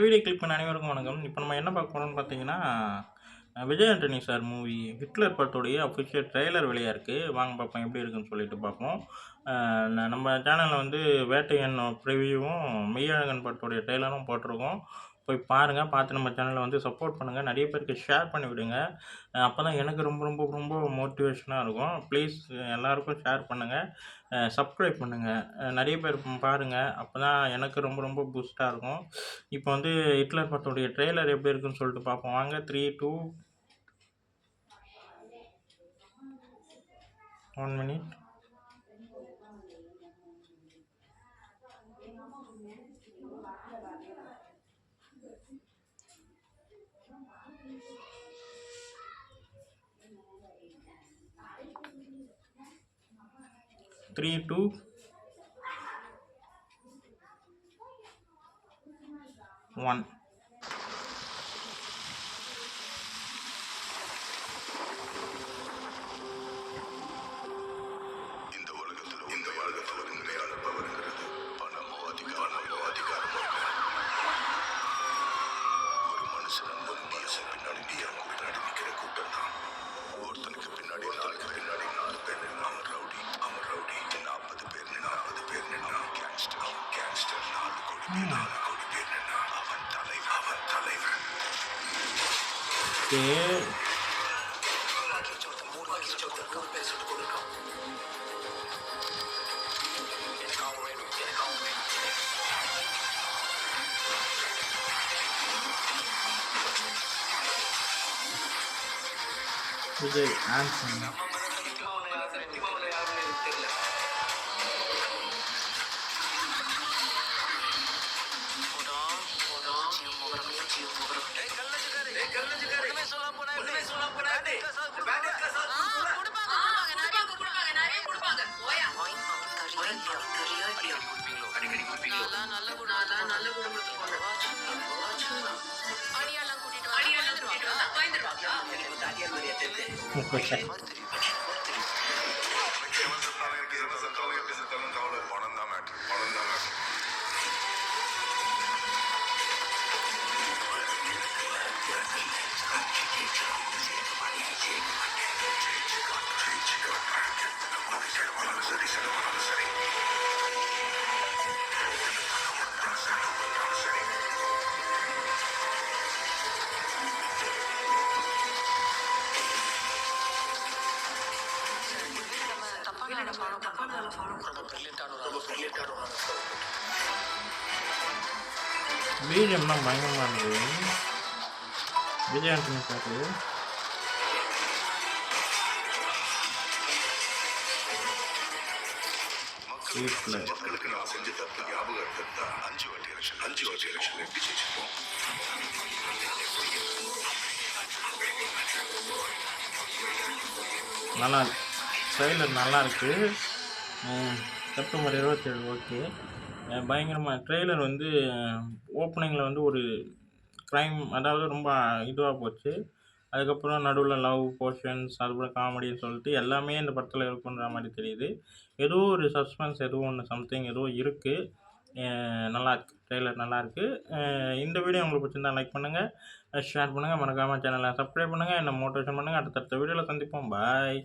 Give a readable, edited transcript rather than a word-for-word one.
Video click பண்ண அனைவருக்கும் வணக்கம். இப்போ நம்ம என்ன பார்க்க போகிறோம்னு பார்த்தீங்கன்னா, Vijay Antony sir movie Hitler படத்துடைய அஃபிஷியல் ட்ரெய்லர் வெளியாக இருக்குது. வாங்க பார்ப்போம் எப்படி இருக்குன்னு சொல்லிட்டு பார்ப்போம். நம்ம சேனலில் வந்து வேட்டையன் ப்ரிவியூவும் மெய்யழகன் படத்துடைய ட்ரெய்லரும் போட்டிருக்கோம். போய் பாருங்கள். பார்த்து நம்ம சேனலை வந்து சப்போர்ட் பண்ணுங்கள். நிறைய பேருக்கு ஷேர் பண்ணி விடுங்க. அப்போ தான் எனக்கு ரொம்ப ரொம்ப ரொம்ப மோட்டிவேஷனாக இருக்கும். ப்ளீஸ் எல்லாருக்கும் ஷேர் பண்ணுங்கள், சப்ஸ்கிரைப் பண்ணுங்கள். நிறைய பேர் பாருங்கள். அப்போ தான் எனக்கு ரொம்ப ரொம்ப பூஸ்ட்டாக இருக்கும். இப்போ வந்து ஹிட்லர் படத்துடைய ட்ரெய்லர் எப்படி இருக்குன்னு சொல்லிட்டு பார்ப்போம். வாங்க. 3, 2, 1 minute. Three, two, one. Okay. Vijay Antony. BGMலாம் பயங்கரமாக இருந்தது. விஜய் ஆண்டனி சார் நல்லா ட்ரெய்லர் நல்லா இருக்குது. September 27 okay. பயங்கரமாக ட்ரெய்லர் வந்து ஓப்பனிங்கில் வந்து ஒரு க்ரைம், அதாவது ரொம்ப இதுவாக போச்சு. அதுக்கப்புறம் நடுவில் லவ் போர்ஷன்ஸ், அதுக்கப்புறம் காமெடின்னு சொல்லிட்டு எல்லாமே இந்த படத்தில் இருக்குன்ற மாதிரி தெரியுது. ஏதோ ஒரு சஸ்பென்ஸ், ஏதோ ஒன்று சம்திங் ஏதோ இருக்குது. நல்லாயிருக்கு, ட்ரெய்லர் நல்லாயிருக்கு. இந்த வீடியோ உங்களுக்கு பிடிச்சிருந்தா லைக் பண்ணுங்கள், ஷேர் பண்ணுங்கள், மறக்காமல் சேனலை சப்ஸ்கிரைப் பண்ணுங்கள், என்னை மோட்டிவேஷன் பண்ணுங்கள். அடுத்தடுத்த வீடியோவில் சந்திப்போம். பாய்.